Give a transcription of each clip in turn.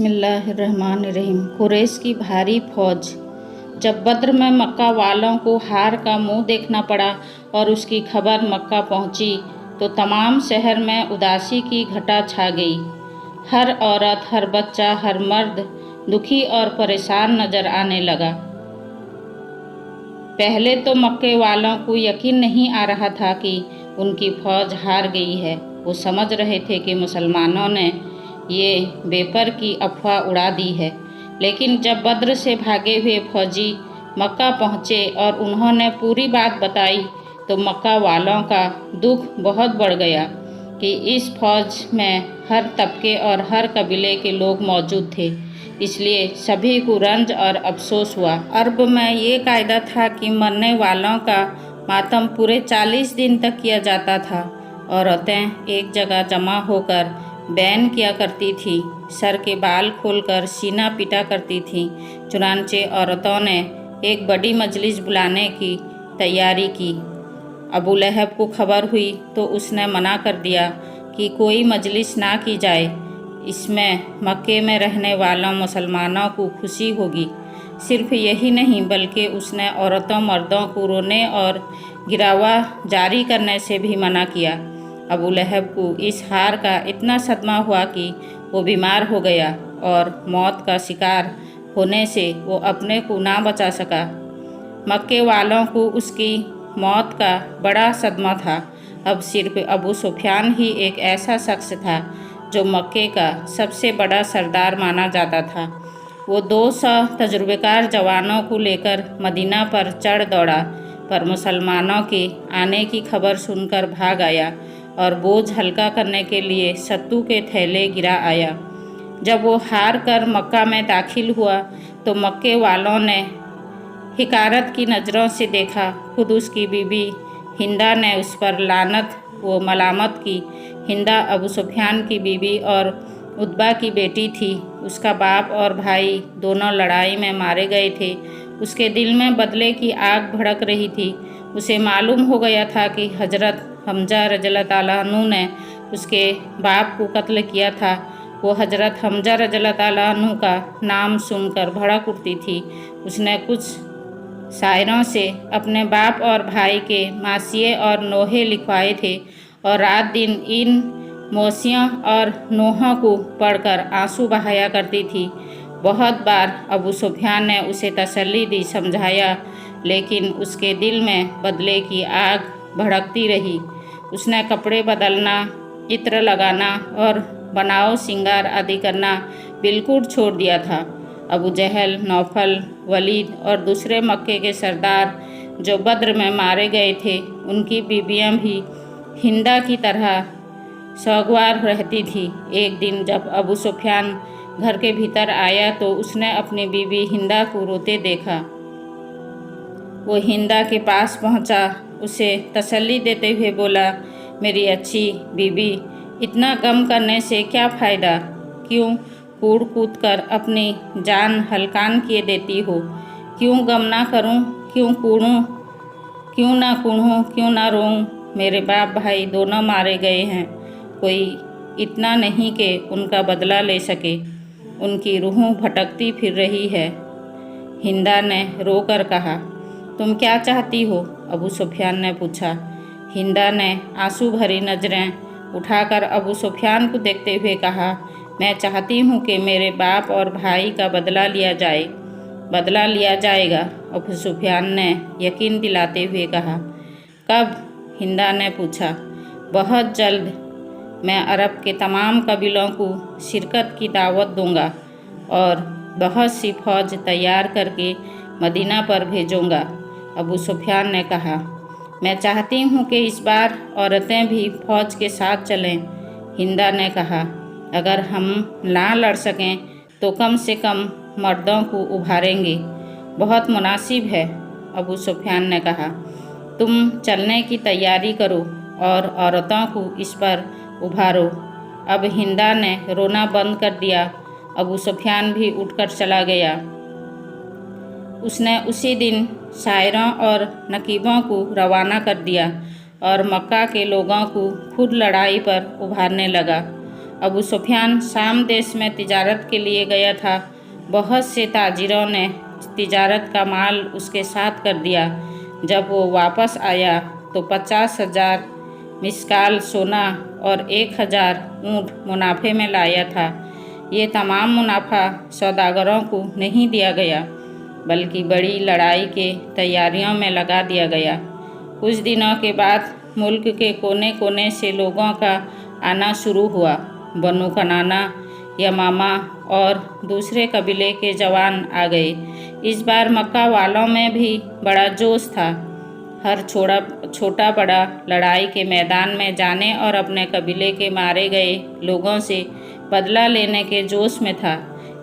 बिस्मिल्लाहिर्रहमानिर्रहीम। कुरैश की भारी फौज। जब बद्र में मक्का वालों को हार का मुंह देखना पड़ा और उसकी खबर मक्का पहुंची तो तमाम शहर में उदासी की घटा छा गई। हर औरत, हर बच्चा, हर मर्द दुखी और परेशान नजर आने लगा। पहले तो मक्के वालों को यकीन नहीं आ रहा था कि उनकी फौज हार गई है। वो समझ रहे थे कि मुसलमानों ने ये बेपर की अफवाह उड़ा दी है। लेकिन जब बद्र से भागे हुए फौजी मक्का पहुँचे और उन्होंने पूरी बात बताई तो मक्का वालों का दुख बहुत बढ़ गया कि इस फौज में हर तबके और हर कबीले के लोग मौजूद थे। इसलिए सभी को रंज और अफसोस हुआ। अरब में ये कायदा था कि मरने वालों का मातम पूरे 40 दिन तक किया जाता था। औरतें एक जगह जमा होकर बैन किया करती थी, सर के बाल खोलकर सीना पीटा करती थीं। चुनांचे औरतों ने एक बड़ी मजलिस बुलाने की तैयारी की। अबू लहब को खबर हुई तो उसने मना कर दिया कि कोई मजलिस ना की जाए, इसमें मक्के में रहने वालों मुसलमानों को खुशी होगी। सिर्फ यही नहीं बल्कि उसने औरतों मर्दों को रोने और गिरावा जारी करने से भी मना किया। अबू लहब को इस हार का इतना सदमा हुआ कि वो बीमार हो गया और मौत का शिकार होने से वो अपने को ना बचा सका। मक्के वालों को उसकी मौत का बड़ा सदमा था। अब सिर्फ अबू सुफियान ही एक ऐसा शख्स था जो मक्के का सबसे बड़ा सरदार माना जाता था। वो 200 तजुर्बेकार जवानों को लेकर मदीना पर चढ़ दौड़ा, पर मुसलमानों के आने की खबर सुनकर भाग आया और बोझ हल्का करने के लिए सत्तू के थैले गिरा आया। जब वो हार कर मक्का में दाखिल हुआ तो मक्के वालों ने हिकारत की नज़रों से देखा। खुद उसकी बीबी हिंदा ने उस पर लानत व मलामत की। हिंदा अबू सुफियान की बीबी और उतबा की बेटी थी। उसका बाप और भाई दोनों लड़ाई में मारे गए थे। उसके दिल में बदले की आग भड़क रही थी। उसे मालूम हो गया था कि हजरत हमजा रज़ियल्लाहु ताला अन्हु ने उसके बाप को कत्ल किया था। वो हजरत हमजा रज़ियल्लाहु ताला अन्हु का नाम सुनकर भड़क उठती थी। उसने कुछ शायरों से अपने बाप और भाई के मासिए और नोहे लिखवाए थे और रात दिन इन मौसियों और नोहों को पढ़कर आंसू बहाया करती थी। बहुत बार अबू सुफियान ने उसे तसल्ली दी, समझाया, लेकिन उसके दिल में बदले की आग भड़कती रही। उसने कपड़े बदलना, इत्र लगाना और बनाव सिंगार आदि करना बिल्कुल छोड़ दिया था। अबू जहल, नौफल, वलीद और दूसरे मक्के के सरदार जो बद्र में मारे गए थे, उनकी बीबियां भी हिंदा की तरह सौगवार रहती थी। एक दिन जब अबू सुफियान घर के भीतर आया तो उसने अपनी बीबी हिंदा को रोते देखा। वो हिंदा के पास पहुंचा, उसे तसल्ली देते हुए बोला, मेरी अच्छी बीबी, इतना गम करने से क्या फ़ायदा? क्यों कूड़ कूद कर अपनी जान हलकान किए देती हो? क्यों गम ना करूं? क्यों कूड़ूं? क्यों ना कूड़ूं? क्यों ना रोऊं? मेरे बाप भाई दोनों मारे गए हैं। कोई इतना नहीं कि उनका बदला ले सके। उनकी रूहों भटकती फिर रही है। हिंदा ने रोकर कहा। तुम क्या चाहती हो? अबू सुफियान ने पूछा। हिंदा ने आंसू भरी नज़रें उठाकर अबू सुफियान को देखते हुए कहा, मैं चाहती हूँ कि मेरे बाप और भाई का बदला लिया जाए। बदला लिया जाएगा? अबू सुफियान ने यकीन दिलाते हुए कहा। कब? हिंदा ने पूछा। बहुत जल्द। मैं अरब के तमाम कबीलों को शिरकत की दावत दूंगा और बहुत सी फौज तैयार करके मदीना पर भेजूंगा। अबू सुफियान ने कहा, मैं चाहती हूँ कि इस बार औरतें भी फौज के साथ चलें। हिंदा ने कहा, अगर हम ना लड़ सकें तो कम से कम मर्दों को उभारेंगे। बहुत मुनासिब है। अबू सुफियान ने कहा, तुम चलने की तैयारी करो और औरतों को इस पर उभारो। अब हिंदा ने रोना बंद कर दिया। अबू सुफियान भी उठकर चला गया। उसने उसी दिन शायरों और नकीबों को रवाना कर दिया और मक्का के लोगों को खुद लड़ाई पर उभारने लगा। अबू सुफियान शाम देश में तिजारत के लिए गया था। बहुत से ताजिरों ने तिजारत का माल उसके साथ कर दिया। जब वो वापस आया तो 50,000 मिस्काल सोना और 1,000 ऊँट मुनाफे में लाया था। ये तमाम मुनाफा सौदागरों को नहीं दिया गया, बल्कि बड़ी लड़ाई के तैयारियों में लगा दिया गया। कुछ दिनों के बाद मुल्क के कोने कोने से लोगों का आना शुरू हुआ। बनु कनाना, यमामा और दूसरे कबीले के जवान आ गए। इस बार मक्का वालों में भी बड़ा जोश था। हर छोटा बड़ा लड़ाई के मैदान में जाने और अपने कबीले के मारे गए लोगों से बदला लेने के जोश में था।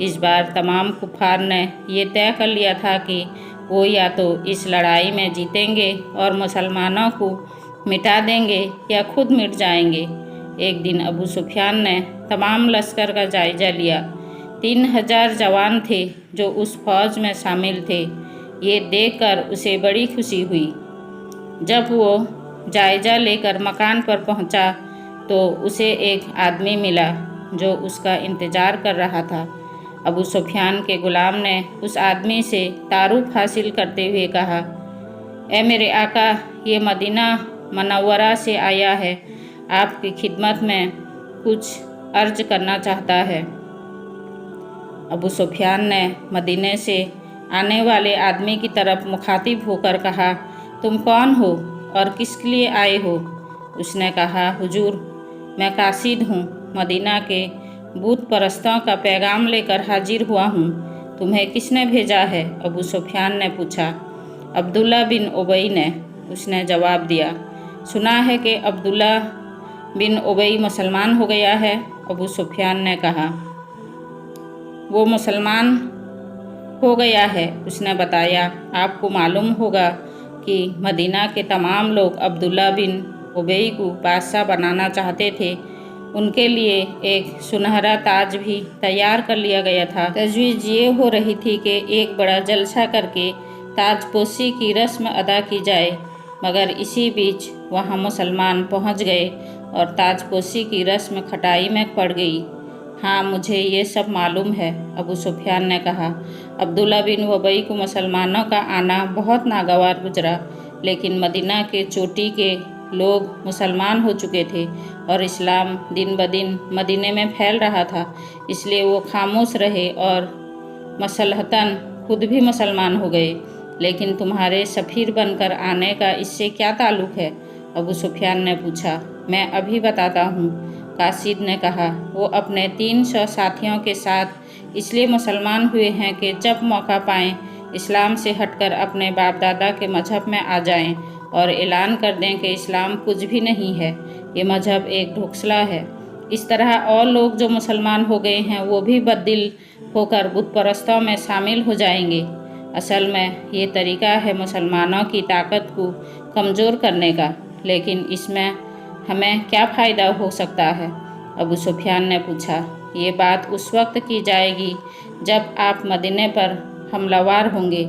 इस बार तमाम कुफार ने ये तय कर लिया था कि वो या तो इस लड़ाई में जीतेंगे और मुसलमानों को मिटा देंगे या खुद मिट जाएंगे। एक दिन अबू सुफियान ने तमाम लश्कर का जायजा लिया। 3,000 जवान थे जो उस फौज में शामिल थे। ये देखकर उसे बड़ी खुशी हुई। जब वो जायजा लेकर मकान पर पहुंचा तो उसे एक आदमी मिला जो उसका इंतज़ार कर रहा था। अबू सुफियान के गुलाम ने उस आदमी से तारुफ हासिल करते हुए कहा, ए मेरे आका, ये मदीना मनव्वरा से आया है, आपकी खिदमत में कुछ अर्ज करना चाहता है। अबू सुफियान ने मदीने से आने वाले आदमी की तरफ मुखातिब होकर कहा, तुम कौन हो और किसके लिए आए हो? उसने कहा, हुजूर, मैं कासिद हूँ, मदीना के बूत परस्तों का पैगाम लेकर हाजिर हुआ हूँ। तुम्हें किसने भेजा है? अबू सुफियान ने पूछा। अब्दुल्ला बिन उबई ने, उसने जवाब दिया। सुना है कि अब्दुल्ला बिन उबई मुसलमान हो गया है। अबू सुफियान ने कहा, वो मुसलमान हो गया है। उसने बताया, आपको मालूम होगा कि मदीना के तमाम लोग अब्दुल्ला बिन उबई को बादशाह बनाना चाहते थे। उनके लिए एक सुनहरा ताज भी तैयार कर लिया गया था। तजवीज़ ये हो रही थी कि एक बड़ा जलसा करके ताजपोशी की रस्म अदा की जाए, मगर इसी बीच वहाँ मुसलमान पहुँच गए और ताजपोशी की रस्म खटाई में पड़ गई। हाँ, मुझे ये सब मालूम है, अबू सुफियान ने कहा। अब्दुल्ला बिन उबई को मुसलमानों का आना बहुत नागवार गुजरा, लेकिन मदीना के चोटी के लोग मुसलमान हो चुके थे और इस्लाम दिन ब दिन मदीने में फैल रहा था। इसलिए वो खामोश रहे और मसलहतन खुद भी मुसलमान हो गए। लेकिन तुम्हारे सफ़ीर बनकर आने का इससे क्या ताल्लुक़ है? अबू सुफियान ने पूछा। मैं अभी बताता हूँ, कासिद ने कहा। वो अपने 300 साथियों के साथ इसलिए मुसलमान हुए हैं कि जब मौका पाएँ इस्लाम से हटकर अपने बाप दादा के मजहब में आ जाएं और ऐलान कर दें कि इस्लाम कुछ भी नहीं है, ये मजहब एक ढोकसला है। इस तरह और लोग जो मुसलमान हो गए हैं वो भी बददिल होकर बुत परस्तों में शामिल हो जाएंगे। असल में ये तरीका है मुसलमानों की ताकत को कमज़ोर करने का, लेकिन इसमें हमें क्या फ़ायदा हो सकता है? अबू सुफियान ने पूछा। ये बात उस वक्त की जाएगी जब आप मदीने पर हमलावर होंगे,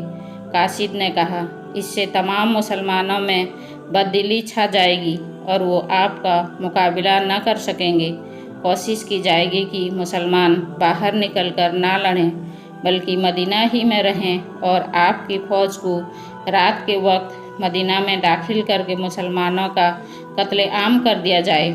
कासिद ने कहा। इससे तमाम मुसलमानों में बददिली छा जाएगी और वो आपका मुकाबला न कर सकेंगे। कोशिश की जाएगी कि मुसलमान बाहर निकलकर ना लड़ें, बल्कि मदीना ही में रहें और आपकी फ़ौज को रात के वक्त मदीना में दाखिल करके मुसलमानों का कत्लेआम कर दिया जाए।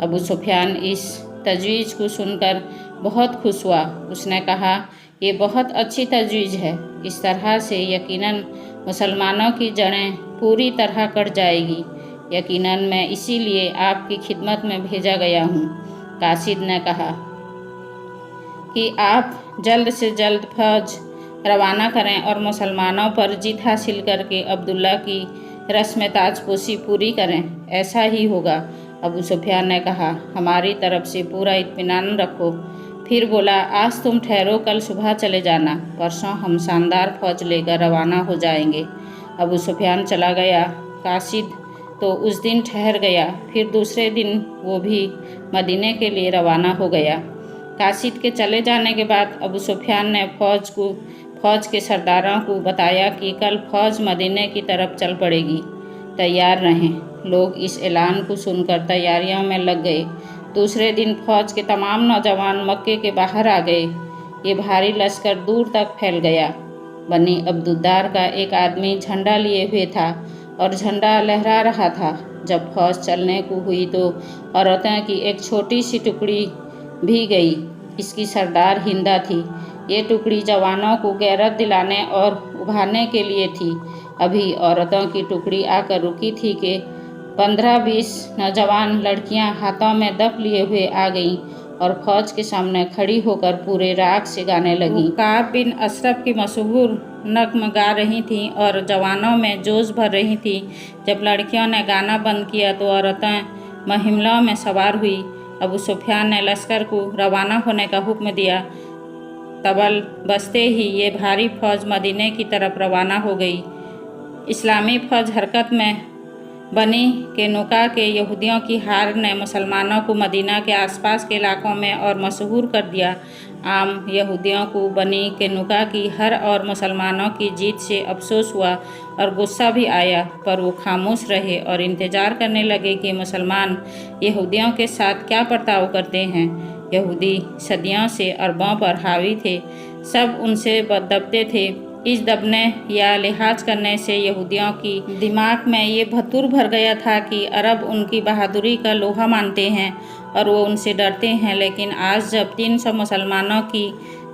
अबू सुफियान इस तजवीज़ को सुनकर बहुत खुश हुआ। उसने कहा, ये बहुत अच्छी तजवीज़ है। इस तरह से यकीनन मुसलमानों की जड़ें पूरी तरह कट जाएगी। यकीनन मैं इसीलिए आपकी खिदमत में भेजा गया हूँ। कासिद ने कहा कि आप जल्द से जल्द फौज रवाना करें और मुसलमानों पर जीत हासिल करके अब्दुल्ला की रस्म ताजपोशी पूरी करें। ऐसा ही होगा। अबू सुफियान ने कहा, हमारी तरफ से पूरा इत्मीनान रखो। फिर बोला, आज तुम ठहरो, कल सुबह चले जाना। परसों हम शानदार फौज लेकर रवाना हो जाएंगे। अबू सुफियान चला गया। कासिद तो उस दिन ठहर गया। फिर दूसरे दिन वो भी मदीने के लिए रवाना हो गया। कासिद के चले जाने के बाद अबू सुफियान ने फौज के सरदारों को बताया कि कल फौज मदीने की तरफ चल पड़ेगी, तैयार रहें। लोग इस ऐलान को सुनकर तैयारियों में लग गए। दूसरे दिन फौज के तमाम नौजवान मक्के के बाहर आ गए। ये भारी लश्कर दूर तक फैल गया। बनी अब्दुद्दार का एक आदमी झंडा लिए हुए था और झंडा लहरा रहा था। जब फौज चलने को हुई तो औरतों की एक छोटी सी टुकड़ी भी गई। इसकी सरदार हिंदा थी। ये टुकड़ी जवानों को गैरत दिलाने और उभारने के लिए थी। अभी औरतों की टुकड़ी आकर रुकी थी कि 15-20 नौजवान लड़कियां हाथों में दफ लिए हुए आ गईं और फौज के सामने खड़ी होकर पूरे राग से गाने लगीं। काब बिन अशरफ की मशहूर नग़्म गा रही थीं और जवानों में जोश भर रही थीं। जब लड़कियों ने गाना बंद किया तो औरतें महिमलों में सवार हुई। अबू सुफियान ने लश्कर को रवाना होने का हुक्म दिया। तबल बजते ही ये भारी फौज मदीने की तरफ रवाना हो गई। इस्लामी फौज हरकत में बनी कैनुका के यहूदियों की हार ने मुसलमानों को मदीना के आसपास के इलाकों में और मशहूर कर दिया। आम यहूदियों को बनी कैनुका की हार और मुसलमानों की जीत से अफसोस हुआ और गुस्सा भी आया, पर वो खामोश रहे और इंतज़ार करने लगे कि मुसलमान यहूदियों के साथ क्या बर्ताव करते हैं। यहूदी सदियों से अरबों पर हावी थे, सब उनसे दबते थे। इस दबने या लिहाज करने से यहूदियों की दिमाग में ये भतूर भर गया था कि अरब उनकी बहादुरी का लोहा मानते हैं और वो उनसे डरते हैं। लेकिन आज जब 300 मुसलमानों की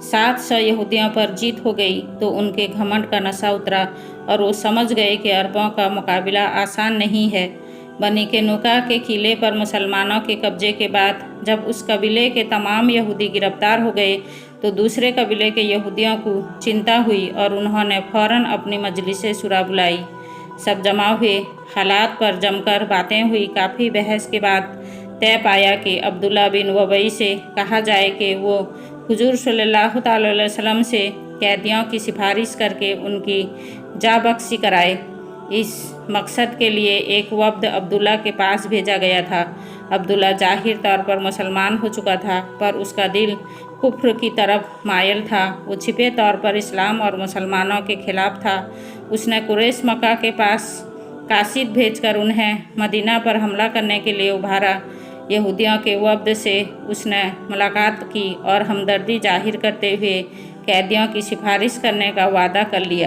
700 यहूदियों पर जीत हो गई तो उनके घमंड का नशा उतरा और वो समझ गए कि अरबों का मुकाबला आसान नहीं है। बनी कैनुका के किले पर मुसलमानों के कब्जे के बाद जब उस कबीले के तमाम यहूदी गिरफ्तार हो गए तो दूसरे कबीले के यहूदियों को चिंता हुई और उन्होंने फ़ौरन अपनी मजलिसें शुरा बुलाई। सब जमा हुए। हालात पर जमकर बातें हुई। काफ़ी बहस के बाद तय पाया कि अब्दुल्ला बिन उबई से कहा जाए कि वो हुजूर सल्लल्लाहु अलैहि वसल्लम से कैदियों की सिफारिश करके उनकी जाबख्शी कराए। इस मकसद के लिए एक वफ्द अब्दुल्ला के पास भेजा गया था। अब्दुल्ला जाहिर तौर पर मुसलमान हो चुका था, पर उसका दिल कुफ्र की तरफ मायल था। वो छिपे तौर पर इस्लाम और मुसलमानों के खिलाफ था। उसने कुरैश मक्का के पास कासिद भेजकर उन्हें मदीना पर हमला करने के लिए उभारा। यहूदियों के वफ्द से उसने मुलाकात की और हमदर्दी जाहिर करते हुए कैदियों की सिफारिश करने का वादा कर लिया।